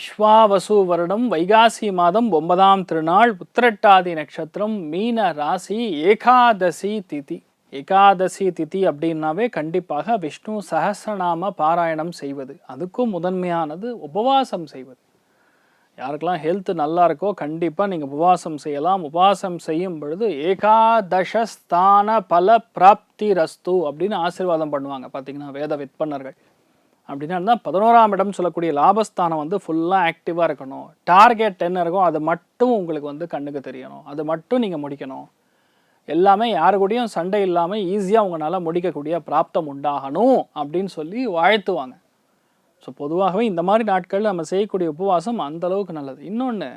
விஸ்வாவசு வருடம் வைகாசி மாதம் 9ஆம் திருநாள் உத்திரட்டாதி நட்சத்திரம் மீன ராசி ஏகாதசி திதி. ஏகாதசி திதி அப்படின்னாவே கண்டிப்பாக விஷ்ணு சஹஸ்ரநாம பாராயணம் செய்வது, அதுக்கும் முதன்மையானது உபவாசம் செய்வது. யாருக்கெல்லாம் ஹெல்த் நல்லா இருக்கோ கண்டிப்பாக நீங்கள் உபவாசம் செய்யலாம். உபவாசம் செய்யும் பொழுது ஏகாதசஸ்தான பல பிராப்தி ரஸ்து அப்படின்னு ஆசீர்வாதம் பண்ணுவாங்க. பார்த்தீங்கன்னா வேத விற்பனர்கள் அப்படின்னா இருந்தால் 11ஆம் இடம் சொல்லக்கூடிய லாபஸ்தானம் ஃபுல்லாக ஆக்டிவாக இருக்கணும். டார்கெட் என்ன இருக்கும் அது மட்டும் உங்களுக்கு கண்ணுக்கு தெரியணும், அது மட்டும் நீங்கள் முடிக்கணும். எல்லாமே யாரு கூடயும் சண்டை இல்லாமல் ஈஸியாக உங்களால் முடிக்கக்கூடிய பிராப்தம் உண்டாகணும் அப்படின்னு சொல்லி வாழ்த்துவாங்க. ஸோ பொதுவாகவே இந்த மாதிரி நாட்கள் நம்ம செய்யக்கூடிய உபவாசம் அந்தளவுக்கு நல்லது. இன்னொன்று,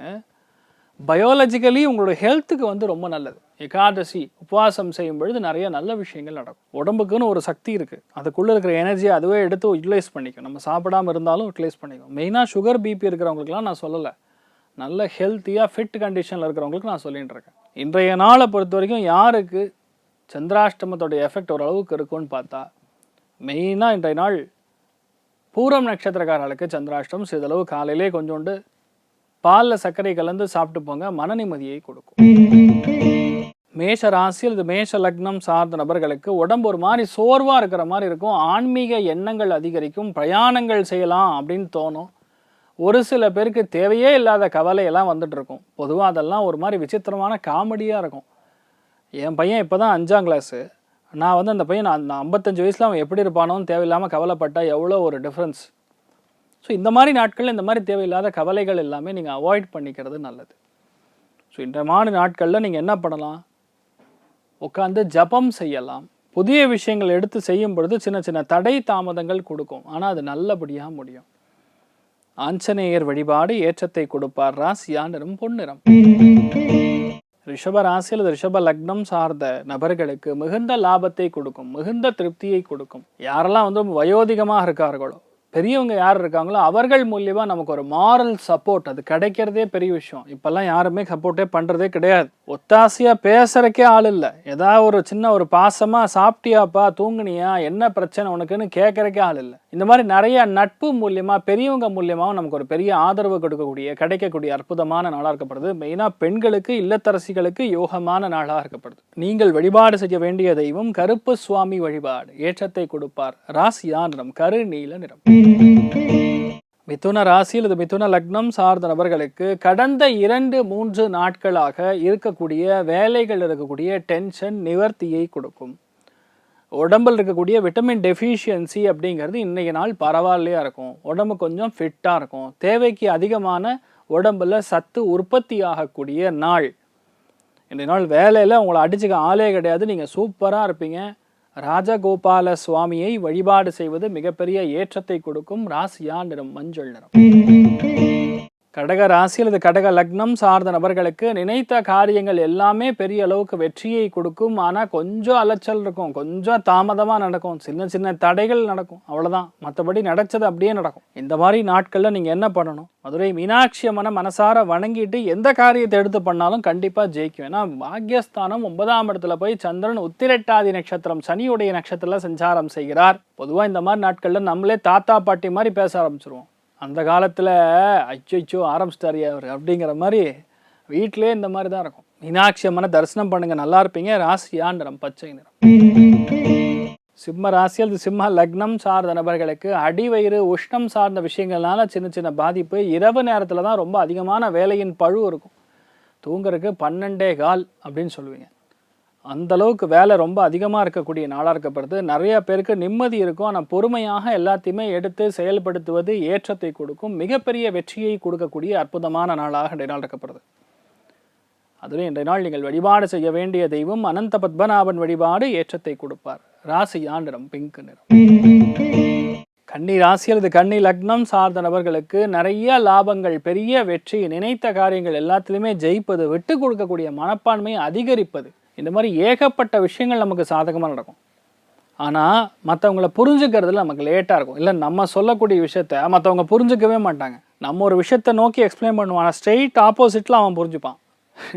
பயாலஜிக்கலி உங்களோட ஹெல்த்துக்கு ரொம்ப நல்லது. ஏகாதசி உபவாசம் செய்யும் பொழுது நிறைய நல்ல விஷயங்கள் நடக்கும். உடம்புக்குன்னு ஒரு சக்தி இருக்குது, அதுக்குள்ளே இருக்கிற எனர்ஜியை அதுவே எடுத்து யூட்டிலைஸ் பண்ணிக்கும். நம்ம சாப்பிடாமல் இருந்தாலும் யூட்டிலைஸ் பண்ணிக்கும். மெயினாக சுகர் பிபி இருக்கிறவங்களுக்குலாம் நான் சொல்லலை, நல்ல ஹெல்த்தியாக ஃபிட் கண்டிஷனில் இருக்கிறவங்களுக்கு நான் சொல்லிகிட்டு இருக்கேன். இன்றைய நாளை பொறுத்த வரைக்கும் யாருக்கு சந்திராஷ்டமத்தோடைய எஃபெக்ட் ஓரளவுக்கு இருக்குன்னு பார்த்தா, மெயினாக இன்றைய நாள் பூரம் நட்சத்திரக்காரர்களுக்கு சந்திராஷ்டம். சிறிதளவு காலையிலே கொஞ்சோண்டு பாலில் சர்க்கரை கலந்து சாப்பிட்டு போங்க, மன நிம்மதியை கொடுக்கும். மேஷ ராசியில் இது மேஷ லக்னம் சார்ந்த நபர்களுக்கு உடம்பு ஒரு மாதிரி சோர்வாக இருக்கிற மாதிரி இருக்கும். ஆன்மீக எண்ணங்கள் அதிகரிக்கும், பிரயாணங்கள் செய்யலாம் அப்படின்னு தோணும். ஒரு சில பேருக்கு தேவையே இல்லாத கவலையெல்லாம் வந்துட்டு இருக்கும். பொதுவாக அதெல்லாம் ஒரு மாதிரி விசித்திரமான காமெடியாக இருக்கும். என் பையன் இப்போ தான் 5ஆம் கிளாஸு. நான் அந்த பையன் நான் 55 வயசில் அவன் எப்படி இருப்பானோன்னு தேவையில்லாமல் கவலைப்பட்டால் எவ்வளோ ஒரு டிஃப்ரென்ஸ். ஸோ இந்த மாதிரி நாட்களில் இந்த மாதிரி தேவையில்லாத கவலைகள் எல்லாமே நீங்கள் அவாய்ட் பண்ணிக்கிறது நல்லது. ஸோ இந்த மாதிரி நாட்களில் நீங்கள் என்ன பண்ணலாம், உட்காந்து ஜபம் செய்யலாம். புதிய விஷயங்கள் எடுத்து செய்யும் பொழுது சின்ன சின்ன தடை தாமதங்கள் கொடுக்கும், ஆனால் அது நல்லபடியாக முடியும். ஆஞ்சநேயர் வழிபாடு ஏற்றத்தை கொடுப்பார். ராசியா நிறம் பொன்னிறம். ரிஷப ராசியில் ரிஷப லக்னம் சார்ந்த நபர்களுக்கு மிகுந்த லாபத்தை கொடுக்கும், மிகுந்த திருப்தியை கொடுக்கும். யாரெல்லாம் வயோதிகமாக இருக்கார்களோ, பெரியவங்க யார் இருக்காங்களோ அவர்கள் மூலியமாக நமக்கு ஒரு மாரல் சப்போர்ட் அது கிடைக்கிறதே பெரிய விஷயம். இப்போல்லாம் யாருமே சப்போர்ட்டே பண்ணுறதே கிடையாது. ஒத்தாசையாக பேசுகிறக்கே ஆள் இல்லை. ஏதாவது ஒரு சின்ன ஒரு பாசமாக சாப்பிட்டியாப்பா தூங்குனியா என்ன பிரச்சனை உனக்குன்னு கேட்குறக்கே ஆள் இல்லை. இந்த மாதிரி நிறைய நட்பு மூலியமாக பெரியவங்க மூலியமாகவும் நமக்கு ஒரு பெரிய ஆதரவு கிடைக்கக்கூடிய அற்புதமான நாளாக இருக்கப்படுது. மெயினாக பெண்களுக்கு இல்லத்தரசிகளுக்கு யோகமான நாளாக இருக்கப்படுது. நீங்கள் வழிபாடு செய்ய வேண்டிய தெய்வம் கருப்பு சுவாமி வழிபாடு ஏற்றத்தை கொடுப்பார். ராசியா நிறம் கரு நீல நிறம். மிதுன ராசியில் இது மிதுன லக்னம் சார்ந்த நபர்களுக்கு கடந்த 2-3 நாட்களாக இருக்கக்கூடிய வேலைகள் இருக்கக்கூடிய டென்ஷன் நிவர்த்தியை கொடுக்கும். உடம்பில் இருக்கக்கூடிய விட்டமின் டெஃபிஷியன்சி அப்படிங்கிறது இன்றைய நாள் பரவாயில்லையா இருக்கும். உடம்பு கொஞ்சம் ஃபிட்டாக இருக்கும். தேவைக்கு அதிகமான உடம்பில் சத்து உற்பத்தி ஆகக்கூடிய நாள். இன்றைய நாள் வேலையில் உங்களை அடிச்சுக்க ஆளே கிடையாது, நீங்கள் சூப்பராக இருப்பீங்க. ராஜகோபால சுவாமியை வழிபாடு செய்வது மிகப்பெரிய ஏற்றத்தை கொடுக்கும். ராசியா நிறம் மஞ்சள் நிறம். கடக ராசியில் இது கடக லக்னம் சார்ந்த நபர்களுக்கு நினைத்த காரியங்கள் எல்லாமே பெரிய அளவுக்கு வெற்றியை கொடுக்கும். ஆனால் கொஞ்சம் அலைச்சல் இருக்கும், கொஞ்சம் தாமதமாக நடக்கும், சின்ன சின்ன தடைகள் நடக்கும், அவ்வளோதான். மற்றபடி நடச்சது அப்படியே நடக்கும். இந்த மாதிரி நாட்களில் நீங்கள் என்ன பண்ணணும், மதுரை மீனாட்சி அம்மனை மனசார வணங்கிட்டு எந்த காரியத்தை எடுத்து பண்ணாலும் கண்டிப்பாக ஜெயிக்கும். ஏன்னா பாக்யஸ்தானம் 9ஆம் இடத்துல போய் சந்திரன் உத்திரட்டாதி நட்சத்திரம் சனியுடைய நட்சத்திரத்தில் சஞ்சாரம் செய்கிறார். பொதுவாக இந்த மாதிரி நாட்களில் நம்மளே தாத்தா பாட்டி மாதிரி பேச ஆரம்பிச்சிருவோம். அந்த காலத்தில் அச்சோ ஆரம்பிச்சிட்டாரு அவர் அப்படிங்கிற மாதிரி வீட்டிலே இந்த மாதிரி தான் இருக்கும். மீனாட்சி அம்மனை தரிசனம் பண்ணுங்க, நல்லா இருப்பீங்க. ராசியா நிறம் பச்சை நிறம். சிம்ம ராசியில் இது சிம்ம லக்னம் சார்ந்த நபர்களுக்கு அடிவயிறு உஷ்ணம் சார்ந்த விஷயங்கள்னால சின்ன சின்ன பாதிப்பு. இரவு நேரத்தில் தான் ரொம்ப அதிகமான வேலையின் பழு இருக்கும். தூங்குறதுக்கு 12:15 அப்படின்னு சொல்லுவீங்க. அந்தளவுக்கு வேலை ரொம்ப அதிகமாக இருக்கக்கூடிய நாளாக இருக்கப்படுது. நிறைய பேருக்கு நிம்மதி இருக்கும், ஆனால் பொறுமையாக எல்லாத்தையுமே எடுத்து செயல்படுத்துவது ஏற்றத்தை கொடுக்கும். மிகப்பெரிய வெற்றியை கொடுக்கக்கூடிய அற்புதமான நாளாக இன்றைய நாள் இருக்கப்படுது. அதுவே இன்றைய நாள் நீங்கள் வழிபாடு செய்ய வேண்டிய தெய்வம் அனந்த பத்மநாபன் வழிபாடு ஏற்றத்தை கொடுப்பார். ராசியா நிறம் பிங்க் நிறம். கன்னி ராசியில் இது கன்னி லக்னம் சார்ந்த நபர்களுக்கு நிறைய லாபங்கள், பெரிய வெற்றி, நினைத்த காரியங்கள் எல்லாத்துலேயுமே ஜெயிப்பது, விட்டு கொடுக்கக்கூடிய மனப்பான்மையை அதிகரிப்பது, இந்த மாதிரி ஏகப்பட்ட விஷயங்கள் நமக்கு சாதகமாக நடக்கும். ஆனால் மற்றவங்கள புரிஞ்சுக்கிறதுல நமக்கு லேட்டாக இருக்கும். இல்லை நம்ம சொல்லக்கூடிய விஷயத்த மற்றவங்க புரிஞ்சுக்கவே மாட்டாங்க. நம்ம ஒரு விஷயத்தை நோக்கி எக்ஸ்பிளைன் பண்ணுவோம், ஆனால் ஸ்ட்ரெயிட் ஆப்போசிட்டில் அவன் புரிஞ்சுப்பான்.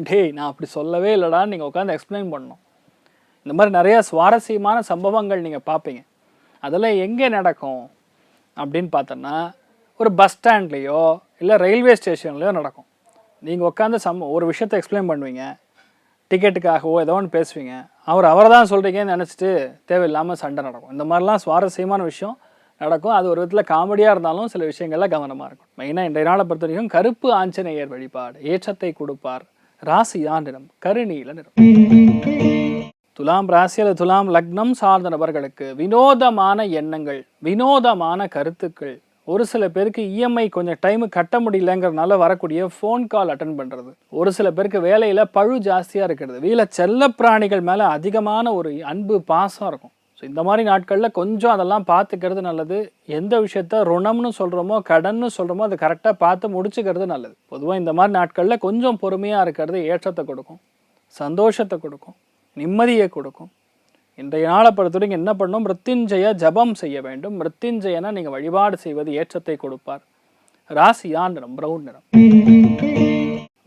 டேய் நான் அப்படி சொல்லவே இல்லைடான்னு நீங்கள் உட்காந்து எக்ஸ்பிளைன் பண்ணணும். இந்த மாதிரி நிறையா சுவாரஸ்யமான சம்பவங்கள் நீங்கள் பார்ப்பீங்க. அதெல்லாம் எங்கே நடக்கும் அப்படின்னு பார்த்தோன்னா ஒரு பஸ் ஸ்டாண்ட்லேயோ இல்லை ரயில்வே ஸ்டேஷன்லேயோ நடக்கும். நீங்கள் உட்காந்து ஒரு விஷயத்தை எக்ஸ்பிளைன் பண்ணுவீங்க, டிக்கெட்டுக்காகவோ ஏதோ ஒன்று பேசுவீங்க, அவரை தான் சொல்கிறீங்கன்னு நினச்சிட்டு தேவையில்லாமல் சண்டை நடக்கும். இந்த மாதிரிலாம் சுவாரஸ்யமான விஷயம் நடக்கும். அது ஒரு விதத்தில் காமெடியாக இருந்தாலும் சில விஷயங்கள்ல கவனமாக இருக்கும். மெயினாக இன்றைய நாளை பொறுத்த வரைக்கும் கருப்பு ஆஞ்சநேயர் வழிபாடு ஏற்றத்தை கொடுப்பார். ராசியா நிறம் கருநீல நிறம். துலாம் ராசி அல்லது துலாம் லக்னம் சார்ந்த நபர்களுக்கு வினோதமான எண்ணங்கள், வினோதமான கருத்துக்கள், ஒரு சில பேருக்கு இஎம்ஐ கொஞ்சம் டைமு கட்ட முடியலங்கிறதுனால வரக்கூடிய ஃபோன் கால் அட்டன் பண்ணுறது, ஒரு சில பேருக்கு வேலையில் பழு ஜாஸ்தியாக இருக்கிறது, வீட்டில் செல்ல பிராணிகள் மேலே அதிகமான ஒரு அன்பு பாசம் இருக்கும். ஸோ இந்த மாதிரி நாட்களில் கொஞ்சம் அதெல்லாம் பார்த்துக்கிறது நல்லது. எந்த விஷயத்த ருணம்னு சொல்கிறோமோ கடன்னு சொல்கிறோமோ அதை கரெக்டாக பார்த்து முடிச்சுக்கிறது நல்லது. பொதுவாக இந்த மாதிரி நாட்களில் கொஞ்சம் பொறுமையாக இருக்கிறது ஏற்றத்தை கொடுக்கும், சந்தோஷத்தை கொடுக்கும், நிம்மதியை கொடுக்கும். இன்றைய நாளை பொறுத்தவரைக்கும் என்ன பண்ணணும், மிருத்யுஞ்சய ஜபம் செய்ய வேண்டும். மிருத்யுஞ்சயனை நீங்கள் வழிபாடு செய்வது ஏற்றத்தை கொடுப்பார். ராசியா நிறம் பிரவுன் நிறம்.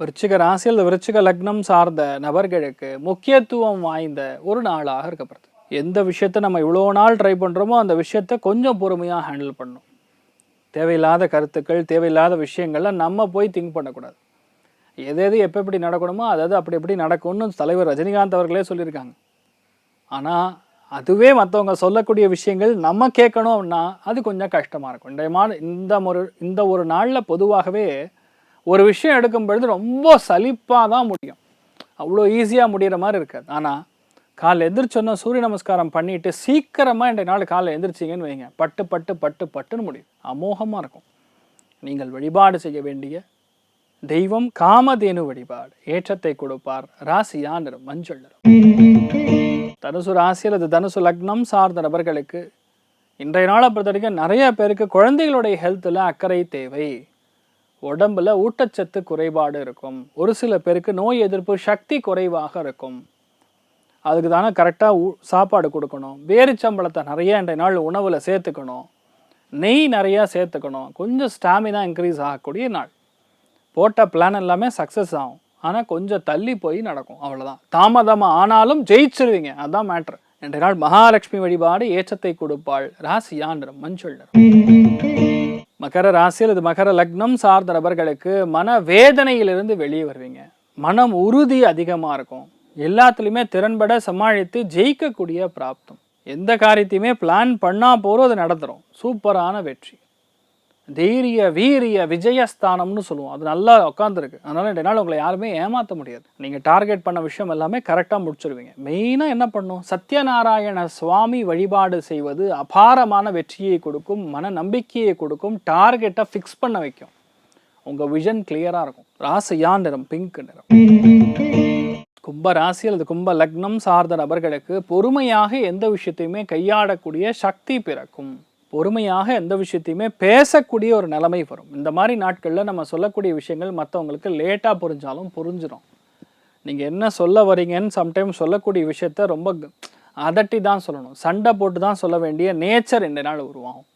விருச்சிக ராசி அல்லது விருச்சிக லக்னம் சார்ந்த நபர்களுக்கு முக்கியத்துவம் வாய்ந்த ஒரு நாளாக இருக்கப்படுது. எந்த விஷயத்த நம்ம இவ்வளோ நாள் ட்ரை பண்ணுறோமோ அந்த விஷயத்த கொஞ்சம் பொறுமையாக ஹேண்டில் பண்ணணும். தேவையில்லாத கருத்துக்கள், தேவையில்லாத விஷயங்கள்ல நம்ம போய் திங்க் பண்ணக்கூடாது. எது எப்போ எப்படி நடக்கணுமோ அதாவது அப்படி எப்படி நடக்கும்னு தலைவர் ரஜினிகாந்த் அவர்களே சொல்லியிருக்காங்க. ஆனால் அதுவே மற்றவங்க சொல்லக்கூடிய விஷயங்கள் நம்ம கேட்கணும்னா அது கொஞ்சம் கஷ்டமாக இருக்கும். இந்த ஒரு நாளில் பொதுவாகவே ஒரு விஷயம் எடுக்கும் பொழுது ரொம்ப சலிப்பாக தான் முடியும், அவ்வளோ ஈஸியாக முடிகிற மாதிரி இருக்காது. ஆனால் காலை எந்திரிச்சோன்னா சூரிய நமஸ்காரம் பண்ணிட்டு சீக்கிரமாக இன்றைய நாள் காலை எந்திரிச்சிங்கன்னு வைங்க, பட்டு பட்டு பட்டு பட்டுன்னு முடியும், அமோகமாக இருக்கும். நீங்கள் வழிபாடு செய்ய வேண்டிய தெய்வம் காமதேனு வழிபாடு ஏற்றத்தை கொடுப்பார். ராசியா நிறம் மஞ்சள் நிறம். தனுசு ராசி அல்லது தனுசு லக்னம் சார்ந்த நபர்களுக்கு இன்றைய நாளை பொறுத்த வரைக்கும் நிறைய பேருக்கு குழந்தைகளுடைய ஹெல்த்தில் அக்கறை தேவை. உடம்புல ஊட்டச்சத்து குறைபாடு இருக்கும். ஒரு சில பேருக்கு நோய் எதிர்ப்பு சக்தி குறைவாக இருக்கும். அதுக்கு தானே கரெக்டாக சாப்பாடு கொடுக்கணும். வேர்ச்சம்பழத்தை நிறைய இன்றைய நாள் உணவில் சேர்த்துக்கணும். நெய் நிறையா சேர்த்துக்கணும். கொஞ்சம் ஸ்டாமினா இன்க்ரீஸ் ஆகக்கூடிய நாள். போட்ட பிளான் எல்லாமே சக்ஸஸ் ஆகும், ஆனால் கொஞ்சம் தள்ளி போய் நடக்கும், அவ்வளோதான். தாமதமாக ஆனாலும் ஜெயிச்சிருவீங்க, அதுதான் மேட்ரு. இன்றைய நாள் மகாலட்சுமி வழிபாடு ஏற்றத்தை கொடுப்பாள். ராசியா நிறம் மஞ்சள் நிறம். மகர ராசி அல்லது மகர லக்னம் சார்ந்த நபர்களுக்கு மன வேதனையிலிருந்து வெளியே வருவீங்க. மனம் உறுதி அதிகமாக இருக்கும். எல்லாத்துலேயுமே திறன்பட சமாளித்து ஜெயிக்கக்கூடிய பிராப்தம். எந்த காரியத்தையுமே பிளான் பண்ணால் போகிறோம், அது நடந்துடும். சூப்பரான வெற்றி. தைரிய வீரிய விஜயஸ்தானம்னு சொல்லுவோம், அது நல்லா உட்காந்துருக்கு. அதனால இந்த நாள் உங்களை யாருமே ஏமாற்ற முடியாது. நீங்கள் டார்கெட் பண்ண விஷயம் எல்லாமே கரெக்டாக முடிச்சிருவீங்க. மெயினாக என்ன பண்ணும், சத்யநாராயண சுவாமி வழிபாடு செய்வது அபாரமான வெற்றியை கொடுக்கும், மன நம்பிக்கையை கொடுக்கும், டார்கெட்டை ஃபிக்ஸ் பண்ண வைக்கும், உங்கள் விஷன் கிளியராக இருக்கும். ராசியா நிறம் பிங்க் நிறம். கும்ப ராசி அல்லது கும்ப லக்னம் சார்ந்த நபர்களுக்கு பொறுமையாக எந்த விஷயத்தையுமே கையாடக்கூடிய சக்தி பிறக்கும். பொறுமையாக எந்த விஷயத்தையுமே பேசக்கூடிய ஒரு நிலைமை வரும். இந்த மாதிரி நாட்களில் நம்ம சொல்லக்கூடிய விஷயங்கள் மற்றவங்களுக்கு லேட்டாக புரிஞ்சாலும் புரிஞ்சிடும். நீங்கள் என்ன சொல்ல வரீங்கன்னு சம்டைம்ஸ் சொல்லக்கூடிய விஷயத்த ரொம்ப அதட்டி தான் சொல்லணும், சண்டை போட்டு தான் சொல்ல வேண்டிய நேச்சர் இந்த நாள் உருவாகும்.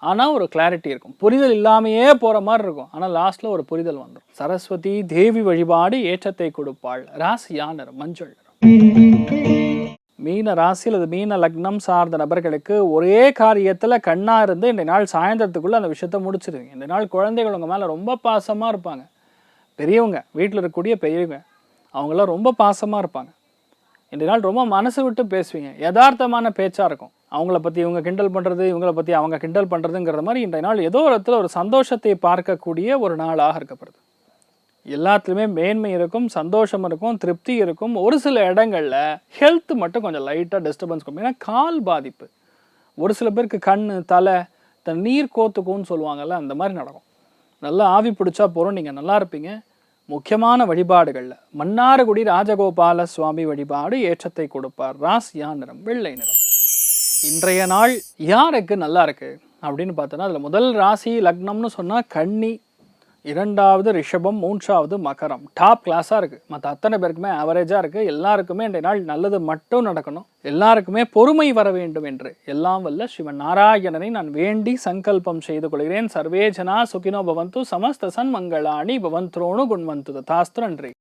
ஆனால் ஒரு கிளாரிட்டி இருக்கும், புரிதல் இல்லாமையே போகிற மாதிரி இருக்கும், ஆனால் லாஸ்ட்டில் ஒரு புரிதல் வந்துடும். சரஸ்வதி தேவி வழிபாடு ஏற்றத்தை கொடுப்பாள். ராசியா நிறம் மஞ்சள் நிறம். மீன ராசி அல்லது மீன லக்னம் சார்ந்த நபர்களுக்கு ஒரே காரியத்தில் கண்ணாக இருந்து இந்த நாள் சாயந்தரத்துக்குள்ளே அந்த விஷயத்த முடிச்சிருவீங்க. இந்த நாள் குழந்தைகள் உங்கள் மேலே ரொம்ப பாசமாக இருப்பாங்க. பெரியவங்க, வீட்டில் இருக்கக்கூடிய பெரியவங்க, அவங்களாம் ரொம்ப பாசமாக இருப்பாங்க. இந்த நாள் ரொம்ப மனசு விட்டு பேசுவீங்க. யதார்த்தமான பேச்சாக இருக்கும். அவங்கள பற்றி இவங்க கிண்டல் பண்ணுறது, இவங்கள பற்றி அவங்க கிண்டல் பண்ணுறதுங்கிற மாதிரி இன்றைய நாள் ஏதோ ஒரு இடத்துல ஒரு சந்தோஷத்தை பார்க்கக்கூடிய ஒரு நாளாக இருக்கப்படுது. எல்லாத்துலேயுமே மேன்மை இருக்கும், சந்தோஷம் இருக்கும், திருப்தி இருக்கும். ஒரு சில இடங்களில் ஹெல்த் மட்டும் கொஞ்சம் லைட்டாக டிஸ்டர்பன்ஸ் இருக்கும். ஏன்னா கால் பாதிப்பு, ஒரு சில பேருக்கு கண் தலை நீர் கோத்துக்கும்னு சொல்லுவாங்கள்ல, அந்த மாதிரி நடக்கும். நல்லா ஆவி பிடிச்சா போகிறோம், நீங்கள் நல்லா இருப்பீங்க. முக்கியமான வழிபாடுகளில் மன்னார்குடி ராஜகோபால சுவாமி வழிபாடு ஏற்றத்தை கொடுப்பார். ராசியா நிறம் வெள்ளை நிறம். இன்றைய நாள் யாருக்கு நல்லா இருக்கு அப்படின்னு பார்த்தோன்னா, அதில் முதல் ராசி லக்னம்னு சொன்னால் கன்னி, இரண்டாவது ரிஷபம், மூன்றாவது மகரம். டாப் கிளாஸாக இருக்குது. மற்ற அத்தனை பேருக்குமே ஆவரேஜாக இருக்குது. எல்லாருக்குமே இன்றைய நாள் நல்லது மட்டும் நடக்கணும், எல்லாருக்குமே பொறுமை வர வேண்டும் என்று எல்லாம் வல்ல ஸ்ரீமன் நாராயணனை நான் வேண்டி சங்கல்பம் செய்து கொள்கிறேன். சர்வே ஜனா சுகினோ பவந்து, சமஸ்த சன்மங்களாணி பவந்த்ரோணு குண்வந்து. ததாஸ்து. நன்றி.